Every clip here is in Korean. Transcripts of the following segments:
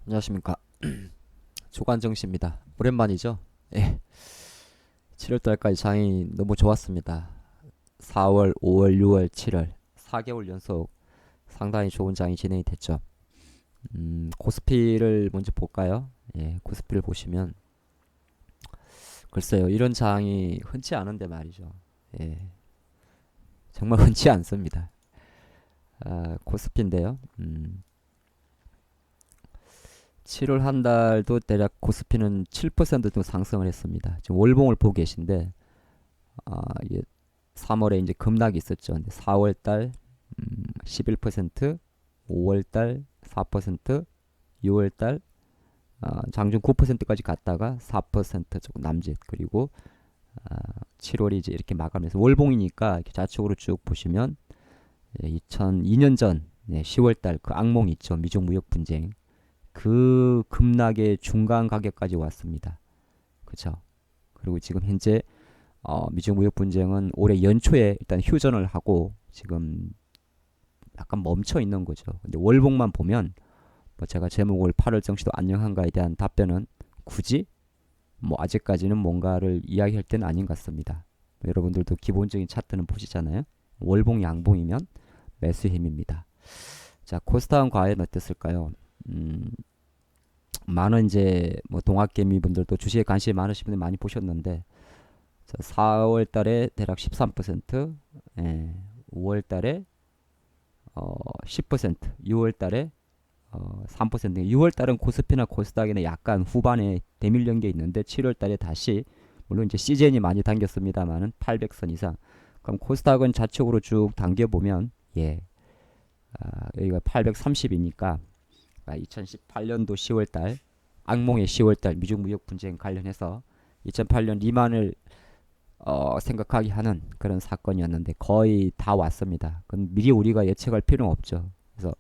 안녕하십니까. 조관정 씨입니다. 오랜만이죠? 예. 7월달까지 장이 너무 좋았습니다. 4월, 5월, 6월, 7월 4개월 연속 상당히 좋은 장이 진행이 됐죠. 코스피를 먼저 볼까요? 예, 코스피를 보시면 글쎄요, 이런 장이 흔치 않은데 말이죠. 예, 정말 흔치 않습니다. 코스피인데요. 7월 한 달도 대략 코스피는 7% 정도 상승을 했습니다. 지금 월봉을 보고 계신데 이게 3월에 이제 급락이 있었죠. 근데 4월 달 11%, 5월 달 4%, 6월 달 장중 9%까지 갔다가 4% 조금 남짓 그리고 7월이 이제 이렇게 마감해서 월봉이니까 이렇게 좌측으로 쭉 보시면 2002년 전 10월 달 그 악몽 있죠. 미중 무역 분쟁. 그 급락의 중간 가격까지 왔습니다. 그렇죠? 그리고 지금 현재 미중 무역 분쟁은 올해 연초에 일단 휴전을 하고 지금 약간 멈춰 있는 거죠. 근데 월봉만 보면 뭐 제가 제목을 8월 정시도 안녕한가에 대한 답변은 굳이 뭐 아직까지는 뭔가를 이야기할 때는 아닌 것 같습니다. 여러분들도 기본적인 차트는 보시잖아요. 월봉 양봉이면 매수 힘입니다. 자, 코스닥은 과연 어땠을까요? 많은 이제 뭐 동학개미 분들도 주식에 관심이 많으신 분들 많이 보셨는데 4월 달에 대략 13%, 5월 달에 10%, 6월 달에 3%. 6월 달은 코스피나 코스닥에는 약간 후반에 대밀린 게 있는데 7월 달에 다시 물론 이제 시즌이 많이 당겼습니다만은 800선 이상. 그럼 코스닥은 좌측으로 쭉 당겨 보면 여기가 830이니까 2018년도 10월 달 악몽의 10월 달 미중 무역 분쟁 관련해서 2008년 리만을 생각하게 하는 그런 사건이었는데 거의 다 왔습니다. 그럼 미리 우리가 예측할 필요는 없죠. 그래서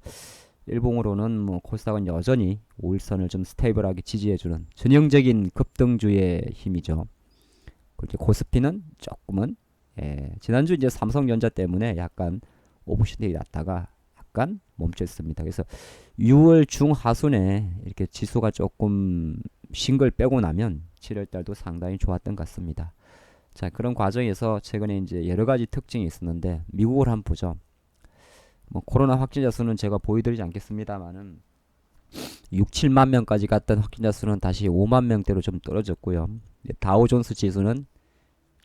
일봉으로는 뭐 코스닥은 여전히 5일선을 좀 스테이블하게 지지해주는 전형적인 급등주의 힘이죠. 그리고 코스피는 조금은 지난주 이제 삼성전자 때문에 약간 오버슈팅이 났다가 약간 멈춰 있습니다. 그래서 6월 중하순에 이렇게 지수가 조금 싱글 빼고 나면 7월 달도 상당히 좋았던 것 같습니다. 자, 그런 과정에서 최근에 이제 여러 가지 특징이 있었는데 미국을 한번 보죠. 뭐 코로나 확진자 수는 제가 보여드리지 않겠습니다만은 6, 7만 명까지 갔던 확진자 수는 다시 5만 명대로 좀 떨어졌고요. 다우존스 지수는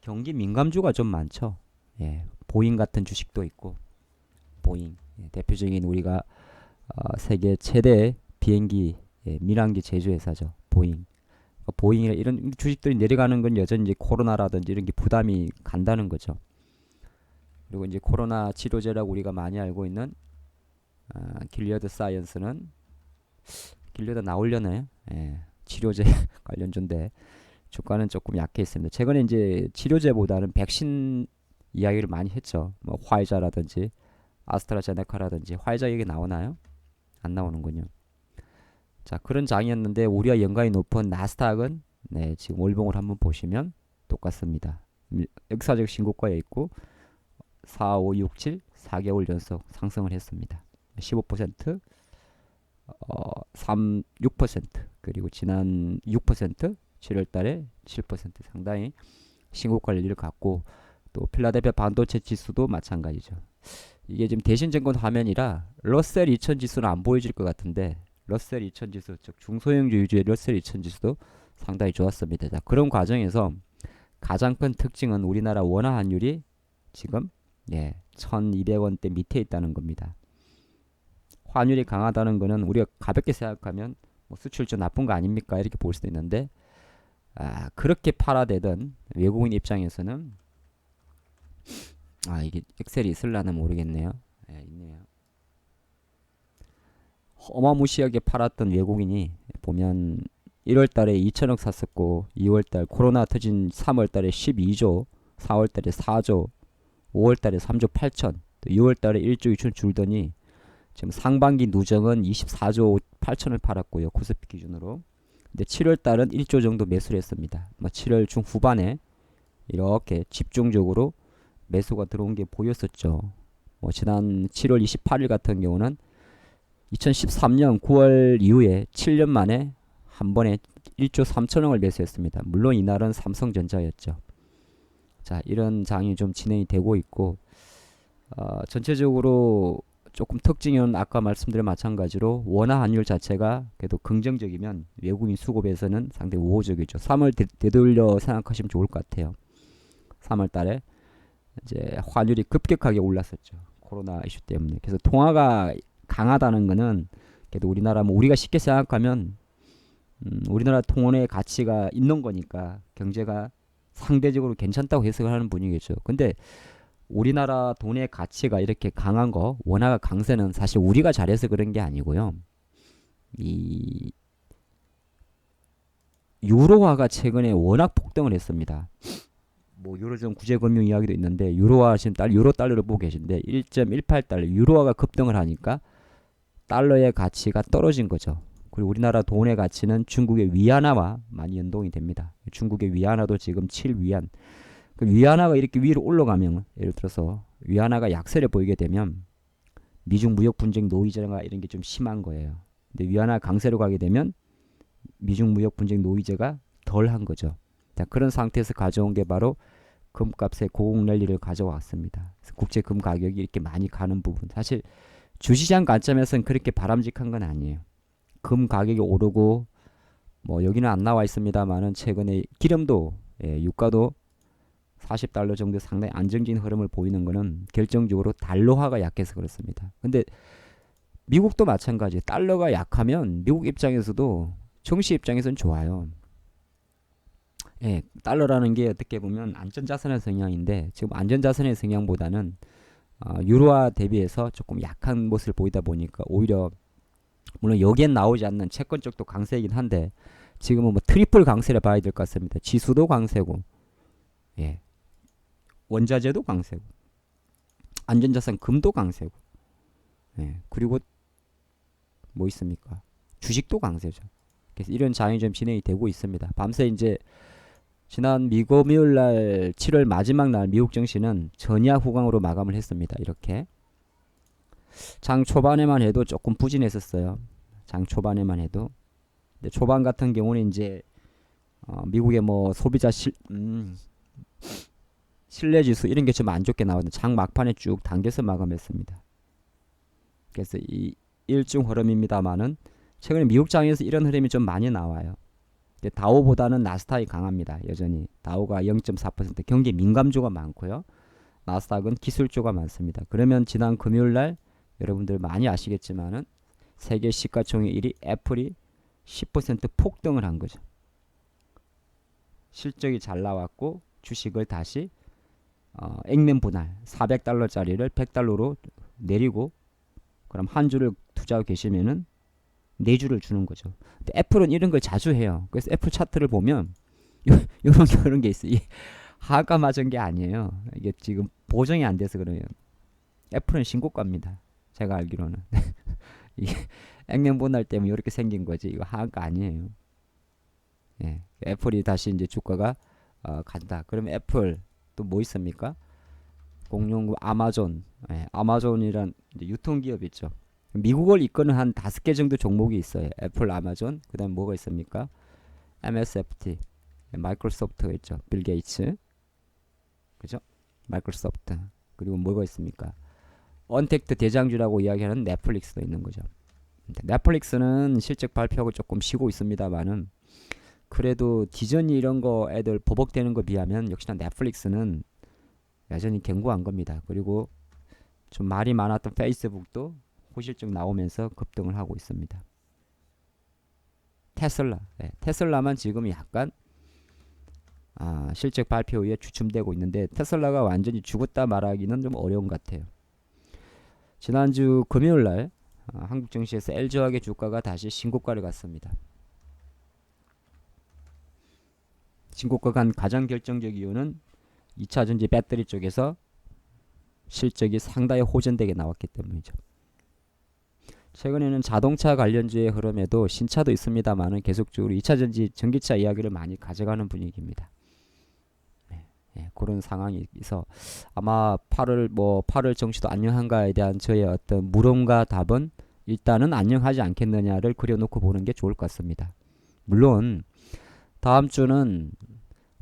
경기 민감주가 좀 많죠. 보잉 같은 주식도 있고 보잉 대표적인 우리가 세계 최대 비행기 민항기 제조회사죠. 보잉. 보잉이나 이런 주식들이 내려가는 건 여전히 이제 코로나라든지 이런 게 부담이 간다는 거죠. 그리고 이제 코로나 치료제라고 우리가 많이 알고 있는 길리어드 사이언스는 길리어드 나오려나요? 치료제 관련주인데 주가는 조금 약해 있습니다. 최근에 이제 치료제보다는 백신 이야기를 많이 했죠. 뭐 화이자라든지 아스트라제네카라든지 화이자 얘기 나오나요? 안 나오는군요. 자, 그런 장이었는데 우리와 연관이 높은 나스닥은 지금 월봉을 한번 보시면 똑같습니다. 역사적 신고가에 있고 4, 5, 6, 7 4개월 연속 상승을 했습니다. 15%, 3, 6% 그리고 지난 6% 7월 달에 7% 상당히 신고가를 이뤄갔고 또 필라델피아 반도체 지수도 마찬가지죠. 이게 지금 대신증권 화면이라 러셀 2000 지수는 안 보여질 것 같은데 러셀 2000 지수 즉 중소형주 위주의 러셀 2000 지수도 상당히 좋았습니다. 자, 그런 과정에서 가장 큰 특징은 우리나라 원화 환율이 지금 1200원대 밑에 있다는 겁니다. 환율이 강하다는 것은 우리가 가볍게 생각하면 뭐 수출주 나쁜 거 아닙니까? 이렇게 볼 수도 있는데 그렇게 팔아대던 외국인 입장에서는 이게 엑셀이 있을라나 모르겠네요. 있네요. 어마무시하게 팔았던 외국인이 보면 1월 달에 2천억 샀었고 2월 달 코로나 터진 3월 달에 12조, 4월 달에 4조, 5월 달에 3조 8천, 또 6월 달에 1조 2천 줄더니 지금 상반기 누정은 24조 8천을 팔았고요. 코스피 기준으로. 근데 7월 달은 1조 정도 매수를 했습니다. 7월 중후반에 이렇게 집중적으로 매수가 들어온 게 보였었죠. 지난 7월 28일 같은 경우는 2013년 9월 이후에 7년 만에 한 번에 1조 3천억을 매수했습니다. 물론 이날은 삼성전자였죠. 자, 이런 장이 좀 진행이 되고 있고 전체적으로 조금 특징은 아까 말씀드린 마찬가지로 원화 환율 자체가 그래도 긍정적이면 외국인 수급에서는 상당히 우호적이죠. 3월 되돌려 생각하시면 좋을 것 같아요. 3월 달에 이제 환율이 급격하게 올랐었죠. 코로나 이슈 때문에. 그래서 통화가 강하다는 거는 그래도 우리나라 뭐 우리가 쉽게 생각하면 우리나라 통원의 가치가 있는 거니까 경제가 상대적으로 괜찮다고 해석을 하는 분위기죠. 근데 우리나라 돈의 가치가 이렇게 강한 거, 원화가 강세는 사실 우리가 잘해서 그런 게 아니고요. 이 유로화가 최근에 워낙 폭등을 했습니다. 뭐 유로존 구제금융 이야기도 있는데 유로화 지금 유로 달러를 보고 계신데 1.18달러 유로화가 급등을 하니까 달러의 가치가 떨어진 거죠. 그리고 우리나라 돈의 가치는 중국의 위안화와 많이 연동이 됩니다. 중국의 위안화도 지금 7위안. 그 위안화가 이렇게 위로 올라가면 예를 들어서 위안화가 약세를 보이게 되면 미중 무역 분쟁 노이제가 이런 게 좀 심한 거예요. 근데 위안화 강세로 가게 되면 미중 무역 분쟁 노이제가 덜한 거죠. 자, 그런 상태에서 가져온 게 바로 금값의 고공 랠리를 가져왔습니다. 그래서 국제 금 가격이 이렇게 많이 가는 부분. 사실 주시장 관점에서는 그렇게 바람직한 건 아니에요. 금 가격이 오르고 뭐 여기는 안 나와 있습니다만은 최근에 기름도 유가도 40달러 정도 상당히 안정적인 흐름을 보이는 것은 결정적으로 달러화가 약해서 그렇습니다. 근데 미국도 마찬가지. 달러가 약하면 미국 입장에서도 정시 입장에서는 좋아요. 예, 달러라는 게 어떻게 보면 안전자산의 성향인데 지금 안전자산의 성향보다는 유로화 대비해서 조금 약한 모습을 보이다 보니까 오히려 물론 여기엔 나오지 않는 채권 쪽도 강세이긴 한데 지금은 뭐 트리플 강세를 봐야 될 것 같습니다. 지수도 강세고, 예, 원자재도 강세고, 안전자산 금도 강세고, 예, 그리고 뭐 있습니까? 주식도 강세죠. 그래서 이런 장이 좀 진행이 되고 있습니다. 밤새 이제 지난 미금요일 날 7월 마지막 날 미국 증시는 전야 후강으로 마감을 했습니다. 이렇게 장 초반에만 해도 조금 부진했었어요. 장 초반에만 해도. 근데 초반 같은 경우는 이제 미국의 뭐 소비자 신뢰지수 이런 게 좀 안 좋게 나왔는데 장 막판에 쭉 당겨서 마감했습니다. 그래서 이 일중 흐름입니다만은 최근에 미국 장에서 이런 흐름이 좀 많이 나와요. 다우보다는 나스닥이 강합니다. 여전히 다우가 0.4% 경기 민감주가 많고요. 나스닥은 기술주가 많습니다. 그러면 지난 금요일날 여러분들 많이 아시겠지만은 세계 시가총액 1위 애플이 10% 폭등을 한 거죠. 실적이 잘 나왔고 주식을 다시 액면 분할 400달러짜리를 100달러로 내리고 그럼 한 주를 투자하고 계시면은 4주를 주는 거죠. 근데 애플은 이런 걸 자주 해요. 그래서 애플 차트를 보면 이런 게 있어요. 하가 맞은 게 아니에요. 이게 지금 보정이 안 돼서 그래요. 애플은 신고가입니다. 제가 알기로는. 이게 액면 분할 때문에 이렇게 생긴 거지. 이거 하가 아니에요. 예. 애플이 다시 이제 주가가 간다. 그러면 애플 또 뭐 있습니까? 공룡 아마존. 예. 아마존이란 유통기업 있죠. 미국을 이끄는 한 5개 정도 종목이 있어요. 애플, 아마존, 그 다음 뭐가 있습니까? MSFT, 마이크로소프트가 있죠. 빌 게이츠, 그죠? 마이크로소프트. 그리고 뭐가 있습니까? 언택트 대장주라고 이야기하는 넷플릭스도 있는 거죠. 넷플릭스는 실적 발표하고 조금 쉬고 있습니다만은 그래도 디즈니 이런 거 애들 버벅대는 거 비하면 역시나 넷플릭스는 여전히 견고한 겁니다. 그리고 좀 말이 많았던 페이스북도 호실적 나오면서 급등을 하고 있습니다. 테슬라, 테슬라만 지금 약간 실적 발표 후에 주춤되고 있는데 테슬라가 완전히 죽었다 말하기는 좀 어려운 것 같아요. 지난주 금요일날 한국 증시에서 LG화학의 주가가 다시 신고가를 갔습니다. 신고가 간 가장 결정적 이유는 2차전지 배터리 쪽에서 실적이 상당히 호전되게 나왔기 때문이죠. 최근에는 자동차 관련주의 흐름에도 신차도 있습니다만은 계속적으로 2차전지 전기차 이야기를 많이 가져가는 분위기입니다. 그런 상황이 있어 아마 8월 정시도 안녕한가에 대한 저의 어떤 물음과 답은 일단은 안녕하지 않겠느냐를 그려놓고 보는 게 좋을 것 같습니다. 물론 다음 주는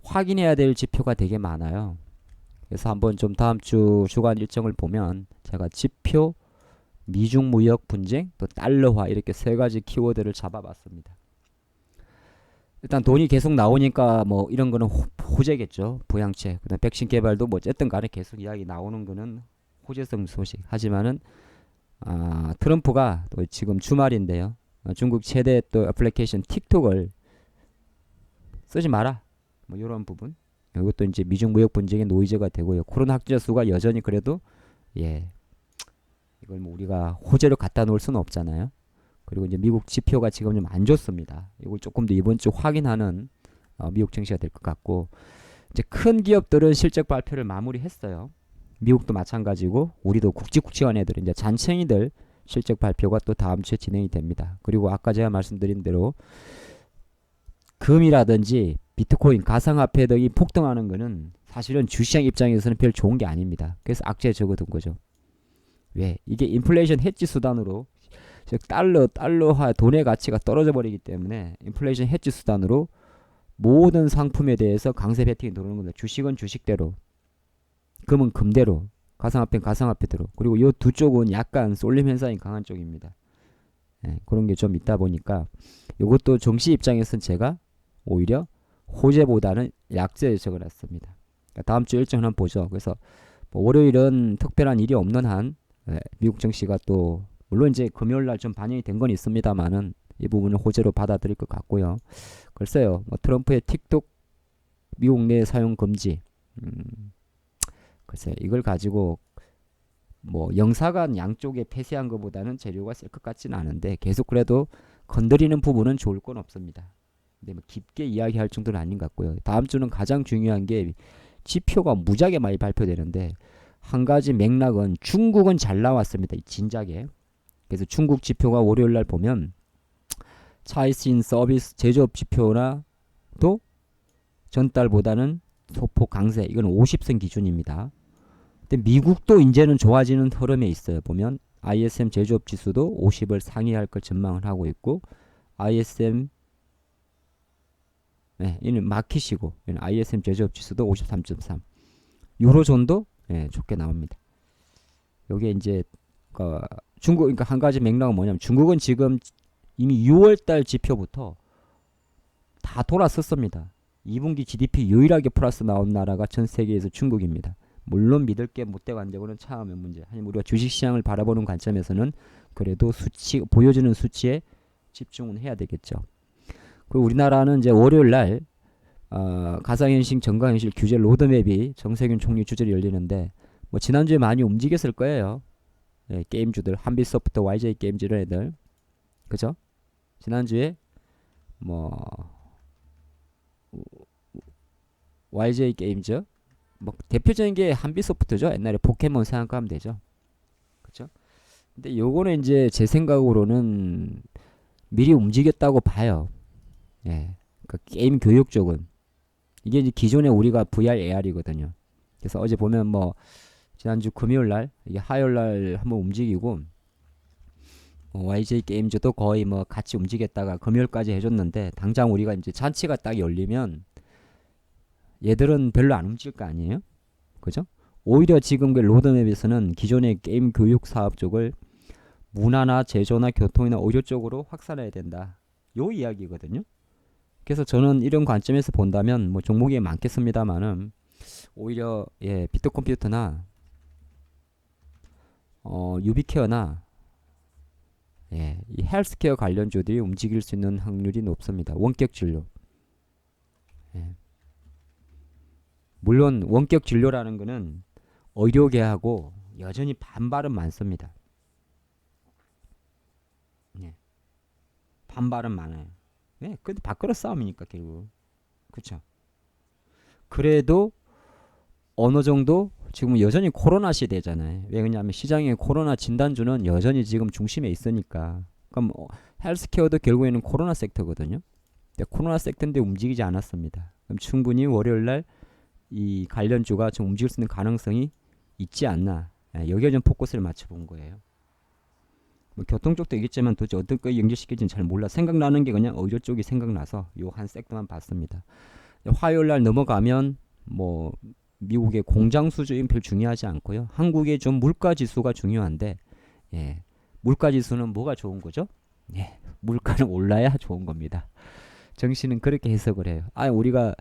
확인해야 될 지표가 되게 많아요. 그래서 한번 좀 다음 주 주간 일정을 보면 제가 지표, 미중 무역 분쟁, 또 달러화 이렇게 세 가지 키워드를 잡아봤습니다. 일단 돈이 계속 나오니까 뭐 이런 거는 호재겠죠. 부양책, 그다음 백신 개발도 뭐 어쨌든 간에 계속 이야기 나오는 거는 호재성 소식. 하지만은 트럼프가 또 지금 주말인데요. 중국 최대 또 애플리케이션 틱톡을 쓰지 마라. 뭐 이런 부분. 이것도 이제 미중 무역 분쟁의 노이즈가 되고요. 코로나 확진자 수가 여전히 그래도 이걸 뭐 우리가 호재로 갖다 놓을 수는 없잖아요. 그리고 이제 미국 지표가 지금 좀 안 좋습니다. 이걸 조금 더 이번 주 확인하는 미국 증시가 될 것 같고, 이제 큰 기업들은 실적 발표를 마무리했어요. 미국도 마찬가지고 우리도 굵직굵직한 애들 이제 잔챙이들 실적 발표가 또 다음 주에 진행이 됩니다. 그리고 아까 제가 말씀드린 대로 금이라든지 비트코인, 가상화폐 등이 폭등하는 거는 사실은 주시장 입장에서는 별 좋은 게 아닙니다. 그래서 악재에 적어둔 거죠. 왜? 이게 인플레이션 해지 수단으로, 즉 달러화 돈의 가치가 떨어져 버리기 때문에 인플레이션 해지 수단으로 모든 상품에 대해서 강세 베팅이 들어오는 겁니다. 주식은 주식대로, 금은 금대로, 가상화폐는 가상화폐대로. 그리고 이 두 쪽은 약간 쏠림 현상이 강한 쪽입니다. 그런 게 좀 있다 보니까 이것도 정시 입장에서는 제가 오히려 호재보다는 약재에 적어놨습니다. 그러니까 다음 주 일정 한번 보죠. 그래서 뭐 월요일은 특별한 일이 없는 한 미국 증시가 또 물론 이제 금요일날 좀 반영이 된 건 있습니다만은 이 부분은 호재로 받아들일 것 같고요. 글쎄요, 뭐 트럼프의 틱톡 미국 내 사용 금지, 글쎄 이걸 가지고 뭐 영사관 양쪽에 폐쇄한 것보다는 재료가 셀 것 같지는 않은데 계속 그래도 건드리는 부분은 좋을 건 없습니다. 근데 뭐 깊게 이야기할 정도는 아닌 것 같고요. 다음 주는 가장 중요한 게 지표가 무지하게 많이 발표되는데 한 가지 맥락은 중국은 잘 나왔습니다. 진작에. 그래서 중국 지표가 월요일 날 보면 차이신 서비스 제조업 지표나 또 전달보다는 소폭 강세. 이건 50선 기준입니다. 근데 미국도 이제는 좋아지는 흐름에 있어요. 보면 ISM 제조업 지수도 50을 상회할 걸 전망을 하고 있고 ISM 이는 마켓이고 이는 ISM 제조업 지수도 53.3. 유로존도 좋게 나옵니다. 여기에 이제 중국, 그러니까 한 가지 맥락은 뭐냐면 중국은 지금 이미 6월달 지표부터 다 돌아섰습니다. 2분기 GDP 유일하게 플러스 나온 나라가 전 세계에서 중국입니다. 물론 믿을 게 못돼 관적으로는 차음의 문제. 아니면 우리가 주식시장을 바라보는 관점에서는 그래도 수치 보여주는 수치에 집중은 해야 되겠죠. 그리고 우리나라는 이제 월요일 날 가상현실, 정가현실 규제 로드맵이 정세균 총리 주재로 열리는데 뭐 지난주에 많이 움직였을 거예요. 게임주들, 한빛소프트, YJ 게임즈 이런 애들, 그죠? 지난주에 뭐 YJ 게임즈 뭐 대표적인 게 한빛소프트죠. 옛날에 포켓몬 생각하면 되죠. 그죠? 근데 요거는 이제 제 생각으로는 미리 움직였다고 봐요. 그러니까 게임 교육 쪽은 이게 이제 기존에 우리가 VR, AR이거든요. 그래서 어제 보면 뭐 지난주 금요일 날 이게 화요일 날 한번 움직이고 YJ 게임즈도 거의 뭐 같이 움직였다가 금요일까지 해줬는데 당장 우리가 이제 잔치가 딱 열리면 얘들은 별로 안 움직일 거 아니에요? 그죠? 오히려 지금 그 로드맵에서는 기존의 게임 교육 사업 쪽을 문화나 제조나 교통이나 의료 쪽으로 확산해야 된다. 요 이야기거든요. 그래서 저는 이런 관점에서 본다면 뭐 종목이 많겠습니다만은 오히려 비트컴퓨터나 유비케어나 이 헬스케어 관련주들이 움직일 수 있는 확률이 높습니다. 원격 진료. 물론 원격 진료라는 거는 의료계하고 여전히 반발은 많습니다. 반발은 많아요. 근데 밥그릇 싸움이니까 결국. 그쵸? 그래도 어느 정도 지금 여전히 코로나 시대잖아요. 왜 그러냐면 시장에 코로나 진단주는 여전히 지금 중심에 있으니까. 그럼 헬스케어도 결국에는 코로나 섹터거든요. 근데 코로나 섹터인데 움직이지 않았습니다. 그럼 충분히 월요일날 이 관련주가 좀 움직일 수 있는 가능성이 있지 않나. 여기에 좀 포커스를 맞춰본 거예요. 뭐 교통 쪽도 있겠지만 도대체 어떤 거 연결시킬지는 잘 몰라. 생각나는 게 그냥 의료 쪽이 생각나서 요 한 섹터만 봤습니다. 화요일 날 넘어가면 뭐 미국의 공장 수주인 별 중요하지 않고요. 한국의 좀 물가 지수가 중요한데, 예, 물가 지수는 뭐가 좋은 거죠? 예, 물가는 올라야 좋은 겁니다. 정신은 그렇게 해석을 해요. 우리가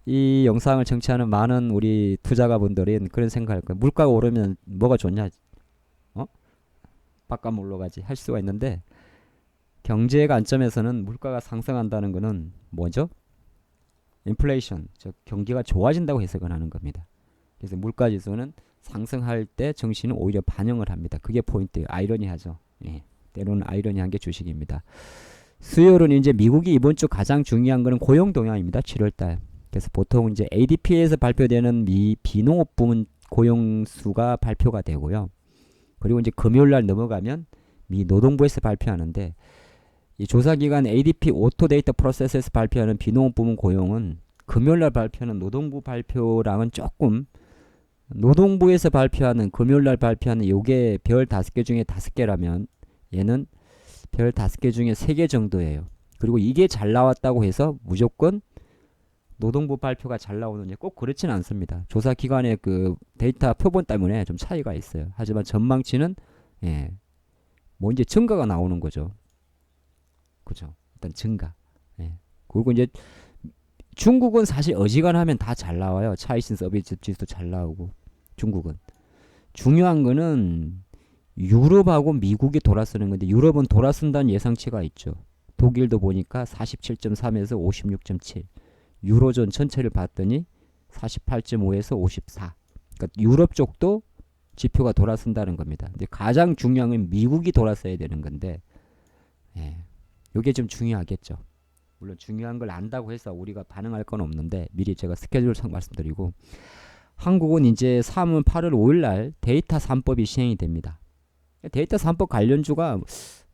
이 영상을 청취하는 많은 우리 투자가분들은 그런 생각할 거예요. 물가가 오르면 뭐가 좋냐? 어? 바깥 몰러 가지 할 수가 있는데, 경제 관점에서는 물가가 상승한다는 것은 뭐죠? 인플레이션, 즉 경기가 좋아진다고 해석을 하는 겁니다. 그래서 물가 지수는 상승할 때 정신은 오히려 반영을 합니다. 그게 포인트예요. 아이러니하죠. 예, 때로는 아이러니한 게 주식입니다. 수요일은 이제 미국이 이번 주 가장 중요한 거는 고용 동향입니다. 7월달. 그래서 보통 이제 ADP에서 발표되는 미 비농업 부문 고용 수가 발표가 되고요. 그리고 이제 금요일 날 넘어가면 미 노동부에서 발표하는데, 이 조사기관 ADP 오토데이터 프로세스에서 발표하는 비농업 부문 고용은 금요일 날 발표하는 노동부 발표랑은 조금, 노동부에서 발표하는 금요일 날 발표하는 요게 별 5개 중에 5개라면 얘는 별 5개 중에 3개 정도예요. 그리고 이게 잘 나왔다고 해서 무조건 노동부 발표가 잘 나오느냐 꼭 그렇지는 않습니다. 조사기관의 그 데이터 표본 때문에 좀 차이가 있어요. 하지만 전망치는 뭐 이제 증가가 나오는 거죠. 그죠? 일단 증가. 그리고 이제 중국은 사실 어지간하면 다 잘 나와요. 차이신 서비스 지수도 잘 나오고. 중국은 중요한 거는 유럽하고 미국이 돌아서는 건데, 유럽은 돌아선다는 예상치가 있죠. 독일도 보니까 47.3에서 56.7. 유로존 전체를 봤더니 48.5에서 54. 그러니까 유럽 쪽도 지표가 돌아선다는 겁니다. 근데 가장 중요한 건 미국이 돌아서야 되는 건데, 이게 좀 중요하겠죠. 물론 중요한 걸 안다고 해서 우리가 반응할 건 없는데 미리 제가 스케줄상 말씀드리고, 한국은 이제 3월 8월 5일 날 데이터 3법이 시행이 됩니다. 데이터 3법 관련주가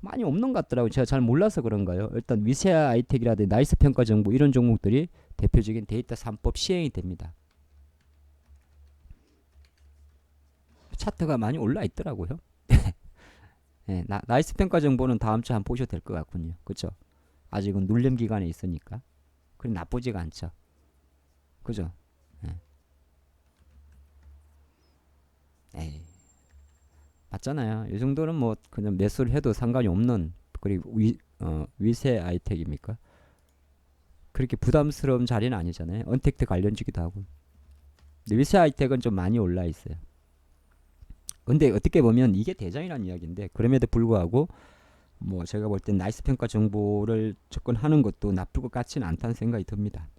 많이 없는 것 같더라고요. 제가 잘 몰라서 그런가요? 일단 위세아 아이텍이라든지 나이스 평가 정보 이런 종목들이 대표적인 데이터 3법 시행이 됩니다. 차트가 많이 올라 있더라고요. 나이스 평가 정보는 다음 주에 한번 보셔도 될 것 같군요. 그렇죠? 아직은 눌림 기간에 있으니까. 그리 나쁘지가 않죠. 그죠? 에이, 맞잖아요. 이 정도는 뭐 그냥 매수를 해도 상관이 없는, 그리고 위세 아이텍입니까? 그렇게 부담스러운 자리는 아니잖아요. 언택트 관련주기도 하고. 근데 위세 아이텍은 좀 많이 올라 있어요. 근데 어떻게 보면 이게 대장이라는 이야기인데, 그럼에도 불구하고 뭐 제가 볼 땐 나이스 평가 정보를 접근하는 것도 나쁠 것 같지는 않다는 생각이 듭니다.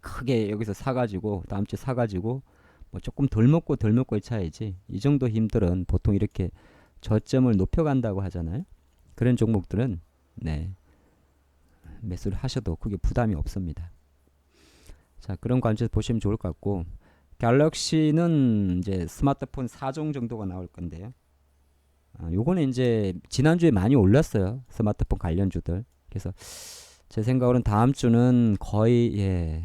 크게 여기서 사가지고 다음 주에 사가지고 뭐 조금 덜 먹고 덜 먹고의 차이지, 이 정도 힘들은 보통 이렇게 저점을 높여간다고 하잖아요. 그런 종목들은 매수를 하셔도 그게 부담이 없습니다. 자, 그런 관점에서 보시면 좋을 것 같고, 갤럭시는 이제 스마트폰 4종 정도가 나올 건데요. 요거는 이제 지난주에 많이 올랐어요. 스마트폰 관련주들. 그래서 제 생각으로는 다음 주는 거의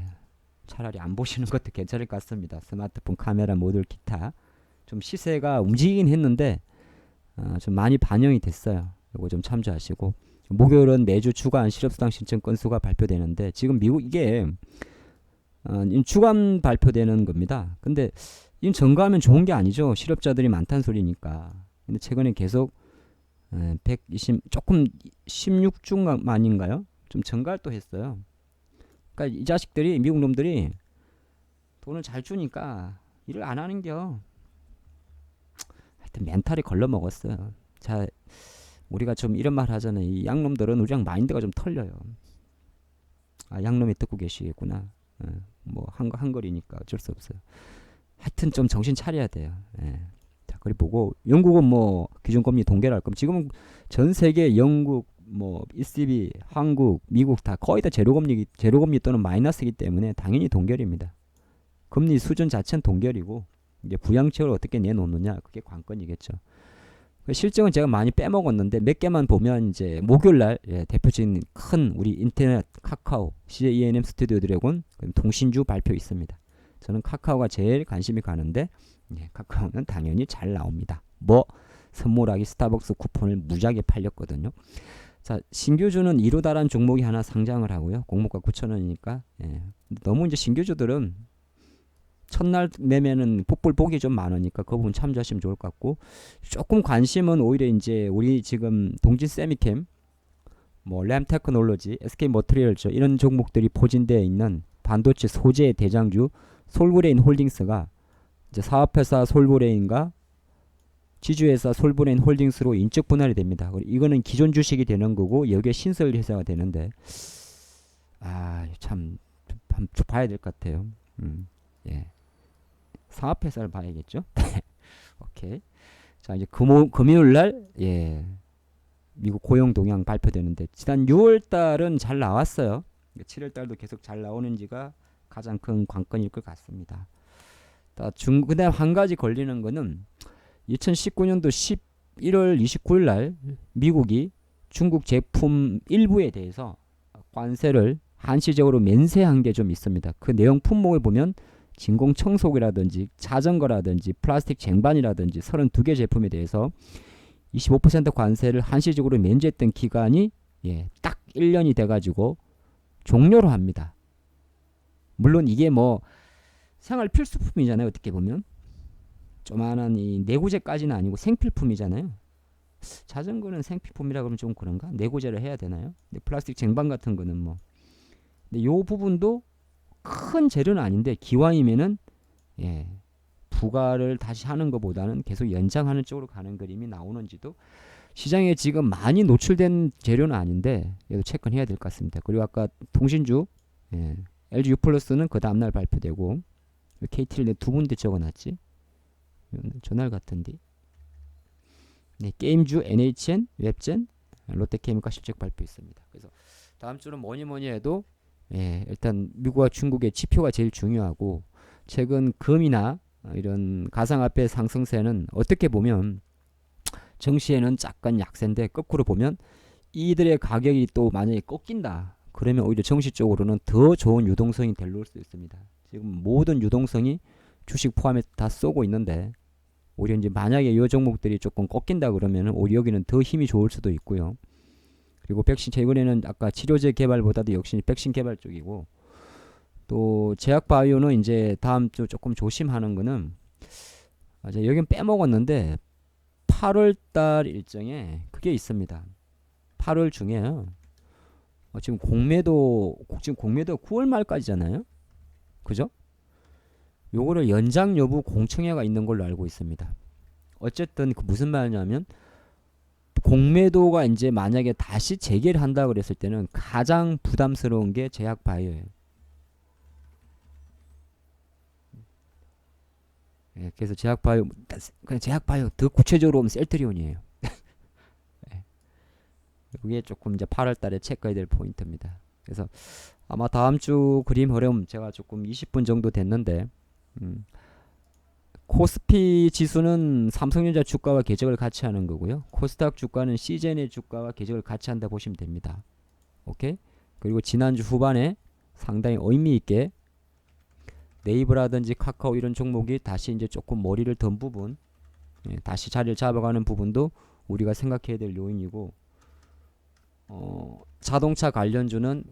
차라리 안 보시는 것도 괜찮을 것 같습니다. 스마트폰 카메라 모듈 기타 좀 시세가 움직이긴 했는데 좀 많이 반영이 됐어요. 요거 좀 참조하시고, 목요일은 매주 주간 실업수당 신청 건수가 발표되는데, 지금 미국 이게 주간 발표되는 겁니다. 근데 이 증가하면 좋은 게 아니죠. 실업자들이 많다는 소리니까. 근데 최근에 계속 120 조금 16주만인가요? 좀 증가를 또 했어요. 그러니까 이 자식들이, 미국 놈들이 돈을 잘 주니까 일을 안 하는겨. 하여튼 멘탈이 걸러먹었어요. 자, 우리가 좀 이런 말 하잖아요. 이 양놈들은 우리랑 마인드가 좀 틀려요. 양놈이 듣고 계시겠구나. 뭐 한거리니까 어쩔 수 없어요. 하여튼 좀 정신 차려야 돼요. 자, 그리고 보고 영국은 뭐 기준금리 동결 할 거면, 지금은 전 세계 영국, 뭐 ECB, 한국, 미국 다 거의 다 제로금리 또는 마이너스이기 때문에 당연히 동결입니다. 금리 수준 자체는 동결이고, 이제 부양책을 어떻게 내놓느냐, 그게 관건이겠죠. 실적은 제가 많이 빼먹었는데 몇 개만 보면, 이제 목요일날 대표적인 큰 우리 인터넷 카카오, CJ ENM 스튜디오 드래곤, 통신주 발표 있습니다. 저는 카카오가 제일 관심이 가는데, 카카오는 당연히 잘 나옵니다. 뭐 선물하기 스타벅스 쿠폰을 무지하게 팔렸거든요. 자, 신규주는 이로 달한 종목이 하나 상장을 하고요. 공모가 9,000원이니까. 예. 너무 이제 신규주들은 첫날 매매는 폭불 보기 좀 많으니까 그 부분 참조하시면 좋을 것 같고, 조금 관심은 오히려 이제 우리 지금 동진 세미캠, 뭐 램 테크놀로지, SK 머트리얼즈 이런 종목들이 포진되어 있는 반도체 소재의 대장주 솔브레인 홀딩스가 이제 사업회사 솔브레인과 지주회사 솔브레인 홀딩스로 인적 분할이 됩니다. 이거는 기존 주식이 되는 거고 여기에 신설 회사가 되는데, 참 봐야 될 것 같아요. 예. 사업회사를 봐야겠죠. 오케이. 자, 이제 금요일 날, 예, 미국 고용 동향 발표되는데, 지난 6월 달은 잘 나왔어요. 7월 달도 계속 잘 나오는지가 가장 큰 관건일 것 같습니다. 그다음 한 가지 걸리는 거는 2019년도 11월 29일 날 미국이 중국 제품 일부에 대해서 관세를 한시적으로 면세한 게 좀 있습니다. 그 내용 품목을 보면 진공청소기라든지 자전거라든지 플라스틱 쟁반이라든지 32개 제품에 대해서 25% 관세를 한시적으로 면제했던 기간이 딱 1년이 돼가지고 종료를 합니다. 물론 이게 뭐 생활 필수품이잖아요. 어떻게 보면 조만한 이 내구재까지는 아니고 생필품이잖아요. 자전거는 생필품이라 그러면 좀 그런가? 내구재를 해야 되나요? 근데 플라스틱 쟁반 같은 거는 뭐, 근데 요 부분도 큰 재료는 아닌데 기왕이면은 부과를 다시 하는 것보다는 계속 연장하는 쪽으로 가는 그림이 나오는지도, 시장에 지금 많이 노출된 재료는 아닌데 얘도 체크는 해야 될 것 같습니다. 그리고 아까 통신주, LG U+는 그 다음날 발표되고, KT를 두 군데 적어놨지. 전날 같은데. 네, 게임주 NHN, 웹젠, 롯데케미칼 실적 발표 있습니다. 그래서 다음 주는 뭐니 해도 일단 미국과 중국의 지표가 제일 중요하고, 최근 금이나 이런 가상화폐 상승세는 어떻게 보면 정시에는 약간 약세인데, 거꾸로 보면 이들의 가격이 또 만약에 꺾인다 그러면 오히려 정시 쪽으로는 더 좋은 유동성이 될로 수 있습니다. 지금 모든 유동성이 주식 포함해 다 쏘고 있는데, 오히려 이제 만약에 이 종목들이 조금 꺾인다 그러면 오히려 여기는 더 힘이 좋을 수도 있고요. 그리고 백신, 최근에는 아까 치료제 개발보다도 역시 백신 개발 쪽이고, 또 제약바이오는 이제 다음 주 조금 조심하는 거는, 여긴 빼먹었는데 8월달 일정에 그게 있습니다. 8월 중에 지금 공매도 9월 말까지잖아요. 그죠? 요거를 연장 여부 공청회가 있는 걸로 알고 있습니다. 어쨌든 그 무슨 말이냐면, 공매도가 이제 만약에 다시 재개를 한다 그랬을 때는 가장 부담스러운 게 제약바이오예요. 그래서 제약바이오, 그냥 제약바이오 더 구체적으로 보면 셀트리온이에요. 이게 조금 이제 8월달에 체크해야 될 포인트입니다. 그래서 아마 다음 주 그림 흐름 제가 조금 20분 정도 됐는데, 코스피 지수는 삼성전자 주가와 궤적을 같이 하는 거고요. 코스닥 주가는 시젠의 주가와 궤적을 같이 한다 보시면 됩니다. 오케이? 그리고 지난주 후반에 상당히 의미 있게 네이버라든지 카카오 이런 종목이 다시 이제 조금 머리를 든 부분, 다시 자리를 잡아가는 부분도 우리가 생각해야 될 요인이고, 자동차 관련주는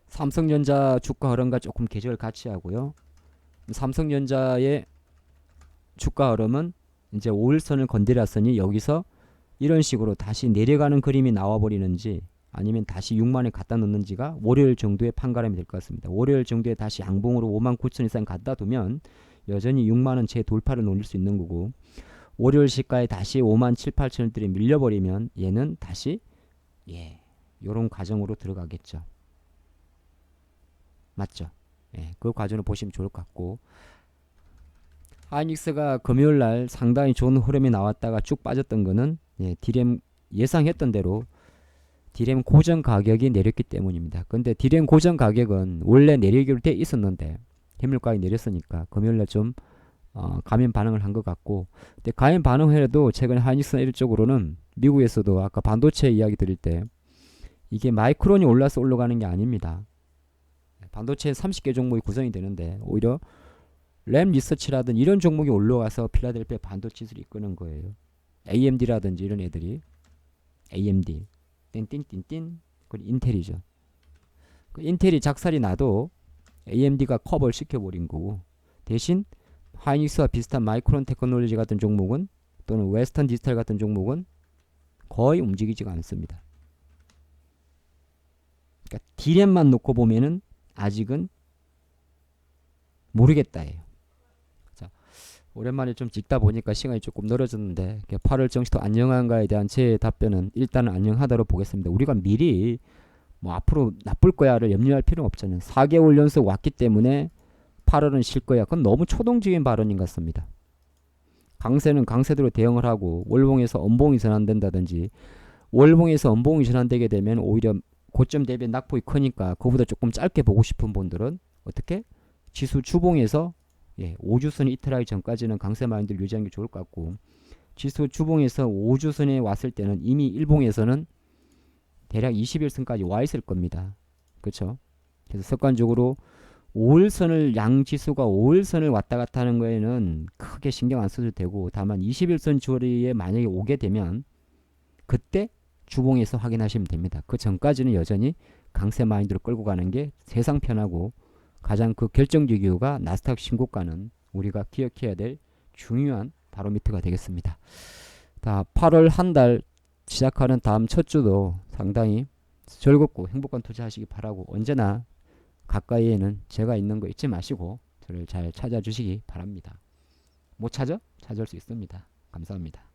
삼성전자 주가 흐름과 조금 궤적을 같이 하고요. 삼성전자의 주가 흐름은 이제 5일선을 건드렸으니 여기서 이런 식으로 다시 내려가는 그림이 나와버리는지 아니면 다시 6만에 갖다 놓는지가 월요일 정도의 판가름이 될 것 같습니다. 월요일 정도에 다시 양봉으로 59,000 이상 갖다 두면 여전히 6만원 재돌파를 노릴 수 있는 거고, 월요일 시가에 다시 57,800원들이 밀려버리면 얘는 다시 요런 과정으로 들어가겠죠. 맞죠? 그 과정을 보시면 좋을 것 같고, 하이닉스가 금요일날 상당히 좋은 흐름이 나왔다가 쭉 빠졌던 거는 디램 예상했던 대로 디램 고정 가격이 내렸기 때문입니다. 근데 디램 고정 가격은 원래 내리기로 돼 있었는데 해물 가격이 내렸으니까 금요일날 좀 가면 반응을 한 것 같고, 근데 가면 반응해도 최근 하이닉스나 이런 쪽으로는 미국에서도 아까 반도체 이야기 드릴 때 이게 마이크론이 올라서 올라가는 게 아닙니다. 반도체 30개 종목이 구성이 되는데 오히려 램 리서치라든지 이런 종목이 올라와서 필라델피아 반도체를 이끄는 거예요. AMD라든지 이런 애들이 AMD 띵띵띵띵 그리고 인텔이죠. 그 인텔이 작살이 나도 AMD가 커버를 시켜버린 거고 대신 하이닉스와 비슷한 마이크론 테크놀로지 같은 종목은 또는 웨스턴 디지털 같은 종목은 거의 움직이지가 않습니다. 그러니까 디램만 놓고 보면은 아직은 모르겠다예요. 자, 오랜만에 좀 찍다 보니까 시간이 조금 늘어졌는데 8월 정시도 안녕한가에 대한 제 답변은 일단은 안녕하다로 보겠습니다. 우리가 미리 뭐 앞으로 나쁠 거야를 염려할 필요는 없잖아요. 4개월 연속 왔기 때문에 8월은 쉴 거야. 그건 너무 초동적인 발언인 것 같습니다. 강세는 강세대로 대응을 하고 월봉에서 음봉이 전환된다든지 월봉에서 음봉이 전환되게 되면 오히려 고점 대비 낙폭이 크니까 그보다 조금 짧게 보고 싶은 분들은 어떻게? 지수 주봉에서 5주선이 이탈하기 전까지는 강세 마인드를 유지하는 게 좋을 것 같고 지수 주봉에서 5주선에 왔을 때는 이미 일봉에서는 대략 21선까지 와 있을 겁니다. 그렇죠? 그래서 습관적으로 5일선을 양지수가 5일선을 왔다 갔다 하는 거에는 크게 신경 안 써도 되고 다만 21선 주리에 만약에 오게 되면 그때 주봉에서 확인하시면 됩니다. 그 전까지는 여전히 강세 마인드로 끌고 가는 게 세상 편하고 가장 그 결정적 이유가 나스닥 신고가는 우리가 기억해야 될 중요한 바로미터가 되겠습니다. 8월 한 달 시작하는 다음 첫 주도 상당히 즐겁고 행복한 투자하시기 바라고 언제나 가까이에는 제가 있는 거 잊지 마시고 저를 잘 찾아주시기 바랍니다. 못 찾아? 찾을 수 있습니다. 감사합니다.